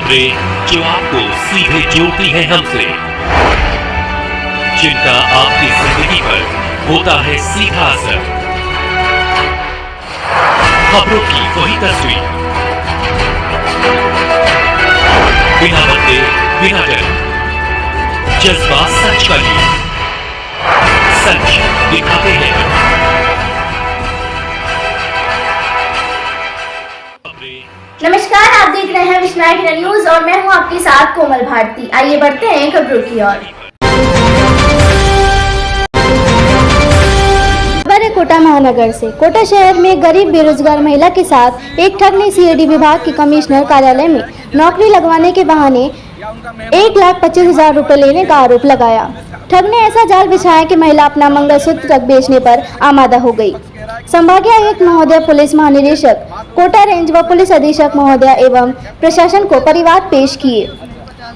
खबरें जो आपको सीधे जोड़ती हैं हमसे, जिनका आपकी जिंदगी पर होता है सीधा असर। खबरों की वही तस्वीर, बिना बदले बिना डर, जज्बा सच का लिए, सच दिखाते हैं। नमस्कार, आप देख रहे हैं विश्वनायक न्यूज और मैं हूं आपके साथ कोमल भारती। आइए बढ़ते हैं खबरों की ओर। खबर है कोटा महानगर से। कोटा शहर में गरीब बेरोजगार महिला के साथ एक ठग ने सीआईडी विभाग के कमिश्नर कार्यालय में नौकरी लगवाने के बहाने 1,25,000 रुपए लेने का आरोप लगाया। ठग ने ऐसा जाल बिछाया कि महिला अपना मंगलसूत्र तक बेचने पर आमादा हो गई। संभागीय आयुक्त महोदय, पुलिस महानिदेशक कोटा रेंज व पुलिस अधीक्षक महोदय एवं प्रशासन को परिवाद पेश किए।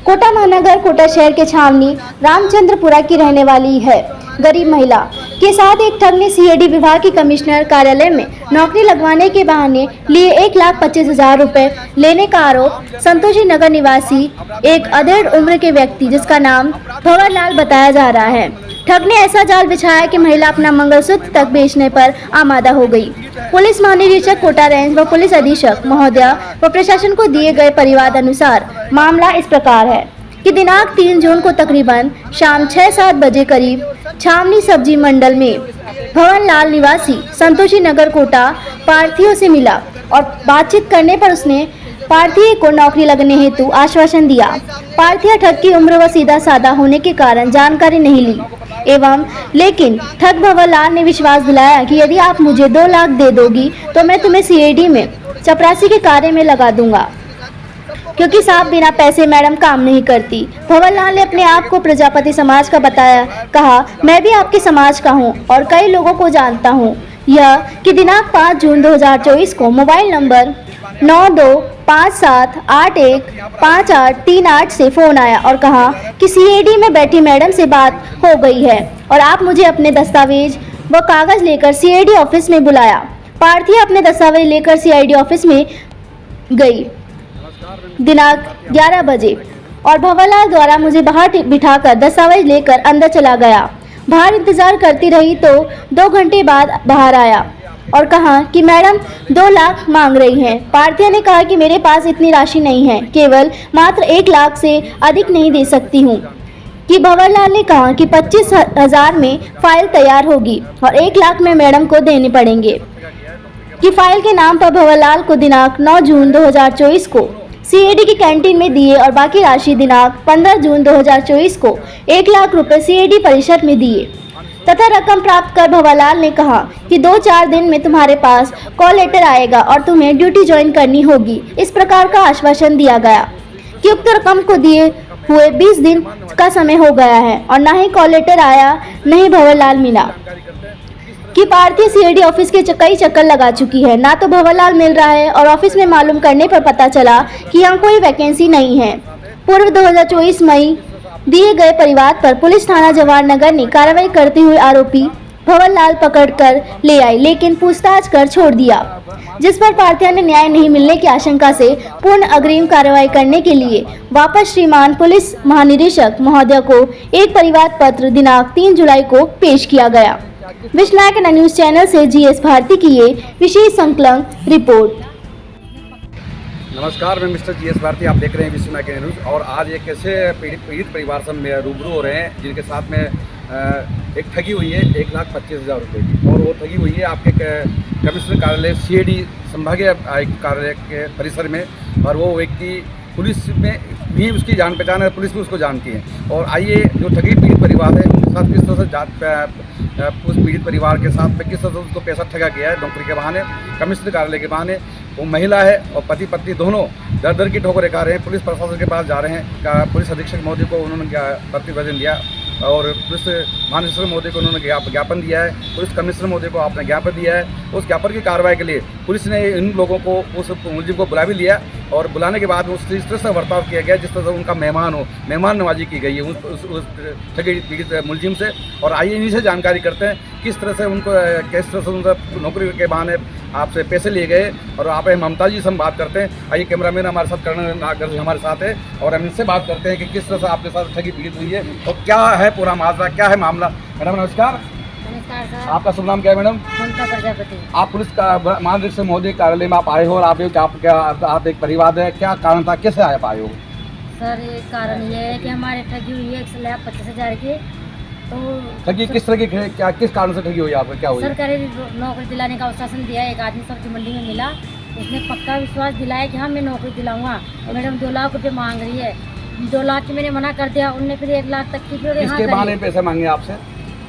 कोटा महानगर कोटा शहर के छावनी रामचंद्रपुरा की रहने वाली है गरीब महिला के साथ एक ठग ने सीआईडी विभाग के कमिश्नर कार्यालय में नौकरी लगवाने के बहाने लिए 1,25,000 रुपए लेने का आरोप संतोषी नगर निवासी एक अधेड़ उम्र के व्यक्ति जिसका नाम भंवर लाल बताया जा रहा है। ठग ने ऐसा जाल बिछाया कि महिला अपना मंगलसूत्र तक बेचने पर आमादा हो गई। पुलिस महानिरीक्षक कोटा रेंज व पुलिस अधीक्षक महोदय व प्रशासन को दिए गए परिवाद अनुसार मामला इस प्रकार है कि दिनांक 3 जून को तकरीबन शाम 6-7 बजे करीब छावनी सब्जी मंडल में भंवर लाल निवासी संतोषी नगर कोटा पार्थियों से मिला और बातचीत करने पर उसने पार्थियों को नौकरी लगने हेतु आश्वासन दिया। पार्थिया ठग की उम्र व सीधा साधा होने के कारण जानकारी नहीं ली लेकिन ठग भंवर लाल ने विश्वास दिलाया कि यदि आप मुझे 2 लाख दे दोगी तो मैं तुम्हें सीआईडी में चपरासी के कार्य में लगा दूंगा, क्योंकि साहब बिना पैसे मैडम काम नहीं करती। भंवर लाल ने अपने आप को प्रजापति समाज का बताया। कहा, मैं भी आपके समाज का हूं और कई लोगों को जानता हूं। यह कि दिनांक 5 जून 2024 को मोबाइल नंबर 9257815838 से फोन आया और कहा कि सीआईडी में बैठी मैडम से बात हो गई है और आप मुझे अपने दस्तावेज व कागज लेकर सीआईडी ऑफिस में बुलाया। पार्थिया अपने दस्तावेज लेकर सीआईडी ऑफिस में गई दिनांक 11 बजे और भंवर लाल द्वारा मुझे बाहर बिठाकर दस्तावेज लेकर अंदर चला गया। बाहर इंतजार करती रही तो 2 घंटे बाद बाहर आया और कहा कि मैडम 2 लाख मांग रही हैं। पार्थिया ने कहा कि मेरे पास इतनी राशि नहीं है, केवल मात्र 1 लाख से अधिक नहीं दे सकती हूँ। कि भंवर लाल ने कहा कि 25,000 में फाइल तैयार होगी और 1 लाख में मैडम को देने पड़ेंगे। कि फाइल के नाम पर भंवर लाल को दिनांक 9 जून 2024 को सीआईडी की कैंटीन में दिए और बाकी राशि दिनांक 15 जून 2024 को 1 लाख रुपए सीआईडी परिषद में दिए तथा रकम प्राप्त कर भंवर लाल ने कहा कि 2-4 दिन में तुम्हारे पास कॉल लेटर आएगा और तुम्हें ड्यूटी ज्वाइन करनी होगी। इस प्रकार का आश्वासन दिया गया कि उक्त रकम को दिए हुए 20 दिन का समय हो गया है और न ही कॉल लेटर आया, न ही भंवर लाल मिला। कि पार्थिया सीआईडी ऑफिस के कई चक्कर लगा चुकी है, ना तो भंवर लाल मिल रहा है और ऑफिस में मालूम करने पर पता चला कि यहाँ कोई वैकेंसी नहीं है। पूर्व 2024 मई दिए गए परिवाद पर पुलिस थाना जवाहर नगर ने कार्रवाई करते हुए आरोपी भंवर लाल पकड़कर ले आई, लेकिन पूछताछ कर छोड़ दिया, जिस पर पार्थिया ने न्याय नहीं मिलने की आशंका से पूर्ण अग्रिम कार्रवाई करने के लिए वापस श्रीमान पुलिस महानिदेशक महोदय को एक परिवाद पत्र दिनांक 3 जुलाई को पेश किया गया। विश्वनायक न्यूज चैनल से जीएस भारती की ये विशेष संकलन रिपोर्ट। नमस्कार, मैं मिस्टर जीएस भारती, आप देख रहे हैं विश्वनायक न्यूज। और आज एक ऐसे पीड़ित परिवार से हम रूबरू हो रहे हैं जिनके साथ में एक ठगी हुई है 1,25,000 रुपये की, और वो ठगी हुई है आपके कमिश्नर कार्यालय सीआईडी संभागीय आयुक्त कार्यालय के परिसर में। और वो व्यक्ति पुलिस में भी उसकी जान पहचान है, पुलिस भी उसको जानती है। और आइए जो ठगी पीड़ित परिवार है उनके साथ किस तरह से उस पीड़ित परिवार के साथ में किस तरह से उसको पैसा ठगा गया है नौकरी के बहाने, कमिश्नर कार्यालय के बहाने। वो महिला है और पति पत्नी दोनों दर दर की ठोकरें खा रहे हैं। पुलिस प्रशासन के पास जा रहे हैं। पुलिस अधीक्षक महोदय को उन्होंने प्रतिवेदन दिया और पुलिस महानिदेशक महोदय को उन्होंने ज्ञापन दिया है। पुलिस कमिश्नर महोदय को आपने ज्ञापन दिया है। उस ज्ञापन की कार्रवाई के लिए पुलिस ने इन लोगों को, उस मुलजिम को बुला भी लिया और बुलाने के बाद उस इस तरह से बर्ताव किया गया जिस तरह से उनका मेहमान नवाजी की गई है उस ठगी पीड़ित मुलजिम से। और आइए इन्हीं से जानकारी करते हैं किस तरह से उनको, किस तरह से उनका नौकरी के बहाने आपसे पैसे लिए गए और आप ममता जी से हम बात करते हैं। आइए कैमरामैन हमारे साथ करण नागर जी हमारे साथ है और हम इनसे बात करते हैं कि किस तरह से आपके साथ ठगी पीड़ित हुई है और क्या है पूरा माजरा, क्या है मामला। मैडम नमस्कार, नमस्कार सर। आपका शुभ नाम क्या है मैडम? ममता प्रजापति। आप पुलिस का महानिरीक्षक महोदय कार्यालय में आप आए हो और आप एक परिवार है, क्या कारण था, कैसे आए पाए हो? सर ये कारण ये है कि हमारे ठगी हुई है 1,25,000 की। तो ठगी किस तरह की, क्या किस कारण से ठगी हुई आपको, क्या हुई? सरकारी नौकरी दिलाने का आश्वासन दिया। एक आदमी सब्जी मंडी में मिला, उसने पक्का विश्वास दिलाया कि हाँ मैं नौकरी दिलाऊंगा। मैडम 2 लाख रुपये मांग रही है। 2 लाख की मैंने मना कर दिया, उनने फिर 1 लाख तक की फिर इसके बहाने पैसे मांगे आपसे?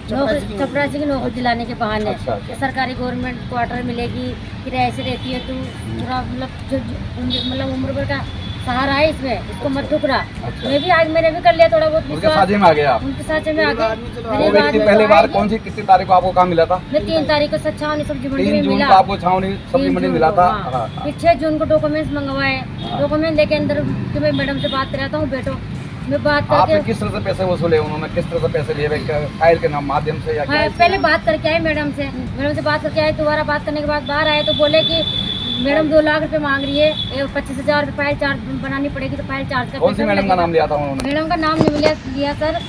चपरासी की नौकरी दिलाने के बहाने। अच्छा। सरकारी गवर्नमेंट क्वार्टर मिलेगी, किराए से रहती है, तू पूरा मतलब उम्र भर का सहारा है इसमें, इसको मत ठुकरा। अच्छा। मैं भी आज मैंने भी कर लिया थोड़ा बहुत उनके साझे में आ गए आप? उनके साझे में आ गए। वो व्यक्ति पहली बार कौन सी कितनी तारीख को आपको काम मिला था? मैं 3 तारीख को छावनी सब्जी मंडी 3 में जून मिला। को आपको छावनी सब्जी मंडी मिला था। हाँ। फिर 6 जून को डॉक्यूमेंट्स मंगवाए। डॉक्यूमेंट लेके अंदर कि मैं मैडम से बात कराता हूँ, बैठो मैं बात आपने करके। किस तरह से पैसे वसूले उन्होंने, किस तरह से पैसे लिए, फाइल के नाम माध्यम से या क्या? हाँ, पहले बात करके आए मैडम से बात करके आए। दोबारा बात करने के बाद बाहर आए तो बोले कि मैडम 2 लाख रुपए मांग रही है, 25,000 रुपये फाइल चार्ज बनानी पड़ेगी। तो फाइल चार्ज का कौन सी मैडम का नाम लिया था उन्होंने? मैडम का नाम नहीं लिया सर,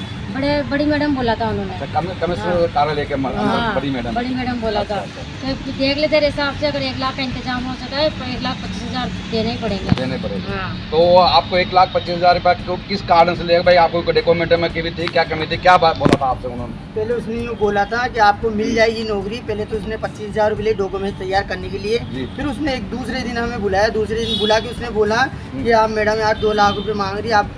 बड़ी मैडम बोला था उन्होंने। कमिश्नर कार्यालय के बड़ी मैडम? बड़ी मैडम बोला था। तो देख ले तेरे हिसाब से अगर 1 लाख का इंतजाम हो सका है तो 1,25,000 देने ही पड़ेंगे। देने पड़ेगे। हाँ। तो आपको 1,25,000 रुपये को किस कारण से लेगा भाई? आपको डॉक्यूमेंट में की थी, क्या कमी थी, क्या बात बोला था आपसे उन्होंने? पहले उसने यूँ बोला था कि आपको मिल जाएगी नौकरी। पहले तो उसने 25,000 रुपये लिए डॉक्यूमेंट तैयार करने के लिए। जी। फिर उसने एक दूसरे दिन हमें बुलाया। दूसरे दिन बुला के उसने बोला कि आप मैडम यार 2 लाख रुपए मांग रही है, आप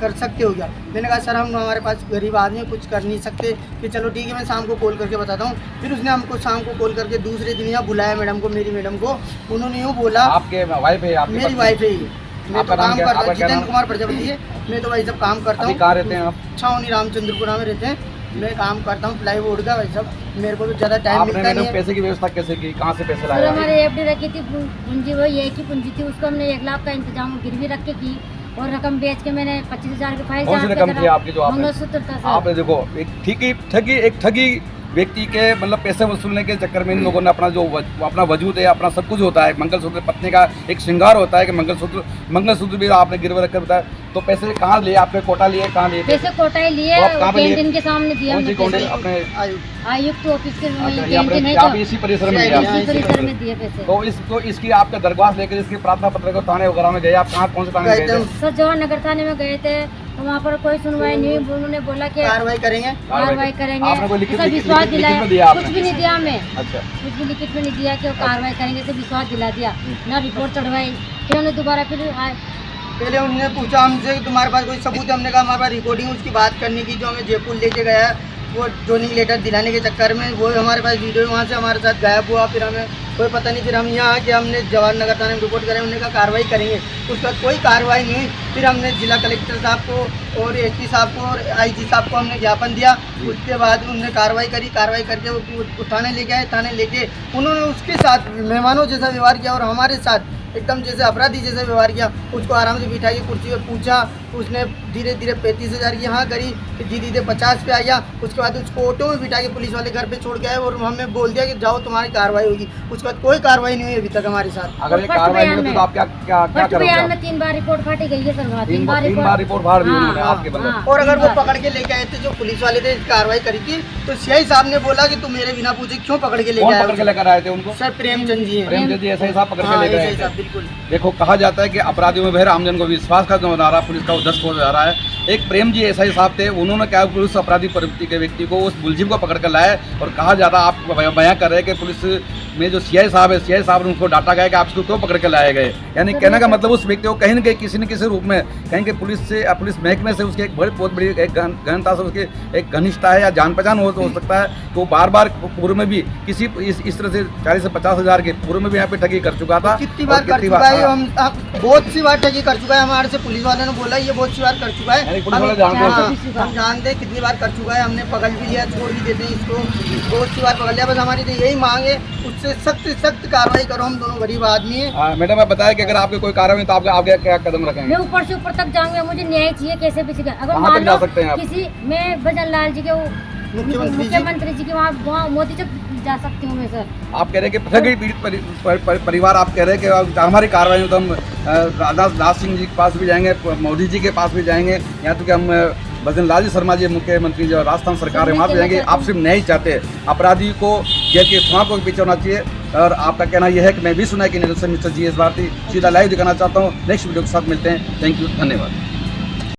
कर सकते हो क्या? मैंने कहा सर हम हमारे पास गरीब आदमी कुछ कर नहीं सकते। कि चलो ठीक है मैं शाम को कॉल करके बताता हूँ। फिर उसने हमको शाम को कॉल करके दूसरे दिन यहाँ बुलाया मैडम को, मेरी मैडम को। उन्होंने यूँ बोला, आपके वाइफ है? आपकी मेरी वाइफ है ये। मैं तो काम करता हूँ, जितेंद्र कुमार प्रजापति है। मैं तो भाई सब काम करता हूँ। कहाँ रहते हैं आप? छावनी रामचंद्रपुरा में रहते हैं। मैं काम करता हूँ प्लाईवुड का भाई सब। मेरे को तो ज़्यादा टाइम आपने मिलता मैडम नहीं है। पैसे की व्यवस्था कैसे की, कहाँ से पैसे सर लाए? हमारे एफडी रखी थी पूंजी, वो ये की पूंजी थी, उसको हमने 1 लाख का इंतजाम गिरवी रख के की और रकम बेच के मैंने 25,000 की फाइल। कौन सी रकम थी आपकी जो आपने? मंगलसूत्र था सर। आपने देखो एक ठगी व्यक्ति के मतलब पैसे वसूलने के चक्कर में इन लोगों ने अपना वजूद है, अपना सब कुछ होता है। मंगलसूत्र पत्नी का एक श्रृंगार होता है कि मंगलसूत्र भी आपने गिरवे रखकर बताया। तो पैसे कहाँ लिए आपने? कोटा लिए, कहाँ लिए? पैसे कोटा लिए, तो आप कहाँ पे लिए? कैंटीन के सामने दिया कौन सी हमने कौन पैसे। आयु आयुक्त ऑफिस के अच्छा, ये कैंटीन है आप जो, इसी परिसर में इसी लिया? इसी परिसर में दिए पैसे। तो इसकी आपका दरख्वास्त लेकर इसकी प्रार्थना पत्र को थाने वगैरह में गए आप? कहाँ, कौन से थाने में गए थे? सर जवाहर नगर थाने में गए थे तो वहाँ पर कोई सुनवाई नहीं हुई। उन्होंने बोला कि कार्रवाई करेंगे। कार्रवाई करेंगे। आपने कोई लिखित सर विश्वास लिखित दिलाया, में दिया आपने? कुछ भी नहीं दिया हमें, अच्छा। कुछ भी लिखित में नहीं दिया कि वो कार्रवाई करेंगे। से विश्वास दिला दिया, ना रिपोर्ट चढ़वाई। फिर उन्होंने दोबारा फिर पहले उन्होंने पूछा हमसे कि तुम्हारे पास कोई सबूत है? हमने कहा हमारे पास रिकॉर्डिंग उसकी बात करने की जो हमें जयपुर लेके गया वो जॉइनिंग लेटर दिलाने के चक्कर में, वो हमारे पास वीडियो वहाँ से हमारे साथ गायब हुआ। फिर हमें कोई पता नहीं। फिर हम यहाँ आके हमने जवाहर नगर थाने में रिपोर्ट करें। उन्होंने कहा कार्रवाई करेंगे। उसके बाद कोई कार्रवाई नहीं हुई। फिर हमने जिला कलेक्टर साहब को और एसपी साहब को और आईजी साहब को हमने ज्ञापन दिया। उसके बाद उन्होंने कार्रवाई करी। कार्रवाई करके वो थाने लेके आए। थाने लेके उन्होंने उसके साथ मेहमानों जैसा व्यवहार किया और हमारे साथ एकदम जैसे अपराधी जैसा व्यवहार किया। उसको आराम से बिठा के कुर्सी पे पूछा। उसने धीरे धीरे 35,000 की हाँ करी, फिर धीरे धीरे 50 पे आया। उसके बाद उसको ऑटो में बिठा के पुलिस वाले घर पे छोड़ के आए और हमें बोल दिया कि जाओ तुम्हारी कार्रवाई होगी। उसके बाद कोई कार्रवाई नहीं हुई अभी तक हमारे साथ। अगर ये कार्रवाई नहीं होती तो आप क्या क्या क्या फर्स्ट बयान करोगे? में 3 बार रिपोर्ट फाटी गई है सर वहाँ। 3 बार रिपोर्ट फाड़ दी उन्होंने हाँ, आपके बदले। हाँ। और अगर वो 3 बार। पकड़ के लेके आए थे जो पुलिस वाले थे कार्रवाई करी थी तो सीआई साहब ने बोला कि तुम मेरे बिना पूछे क्यों पकड़ के लेके कौन पकड़ के आए? लेकर आए थे उनको? सर प्रेमचंद जी हैं। प्रेमचंद जी ऐसा ही साहब पकड़ के हाँ लेकर ऐसे आए ही थे। साहब बिल्कुल। देखो कहा जाता है कि अपराधियों में बहर आमजन को विश्वास खत्म हो रहा है, पुलिस का उद्देश्य हो जा रहा है। एक प्रेम जी ऐसा ही साहब थे, उन्होंने क्या पुलिस अपराधी प्रवृत्ति के व्यक्ति को उस मुलजिम को पकड़ कर लाए। और कहा जाता आप बयां कर रहे हैं कि पुलिस में जो सीआई साहब है, सीआई साहब ने उनको डांटा गया कि आप इसको क्यों पकड़ के लाए गए। यानी कहने का मतलब उस व्यक्ति को कहीं न कहीं किसी न किसी रूप में कहीं के पुलिस महकमे से उसके एक बहुत बड़ी एक गहनता से उसकी एक घनिष्ठता है या जान पहचान हो सकता है। तो बार बार पूर्व में भी किसी इस तरह से 40 से 50,000 के पूर्व में भी यहाँ पे ठगी कर चुका था। कितनी बार कर चुका है? हम बहुत सी बार ठगी कर चुका है। हमारे से पुलिस वाले ने बोला ये बहुत सी बार कर चुका है। पुलिस वाले जानते हैं हाँ, हम जानते हैं कितनी बार कर चुका है। हमने पकड़ भी लिया, छोड़ भी देते हैं इसको। बहुत सी बार पकड़ लिया। बस हमारी तो यही मांग है उससे सख्त कार्रवाई करो। हम दोनों गरीब आदमी हैं। मैडम आप बताया कि अगर आपके कोई कार्रवाई तो आप आगे क्या कदम रखेंगे? मैं ऊपर से ऊपर तक जाऊंगा, मुझे न्याय चाहिए कैसे भी चाहिए। अगर कहाँ मान तक जा लो सकते हैं आप? किसी मैं भजन लाल जी के मुख्यमंत्री जी के वहाँ मोदी चौक जा सकती हूँ मैं सर। आप कह रहे हैं कि ठगी पीड़ित परिवार, आप कह रहे हैं कि हमारी कार्रवाई में तो हम राजनाथ सिंह जी के पास भी जाएंगे, मोदी जी के पास भी जाएंगे, यहाँ तो कि हम भजन लाल जी शर्मा जी मुख्यमंत्री जो राजस्थान सरकार है वहाँ पे जाएंगे। आप सिर्फ नहीं चाहते अपराधी को जेल के सौंप को पीछे होना चाहिए, और आपका कहना यह है कि मैं भी सुना कि नहीं। मिस्टर GS भारती सीधा लाइव दिखाना चाहता हूँ। नेक्स्ट वीडियो के साथ मिलते हैं। थैंक यू, धन्यवाद।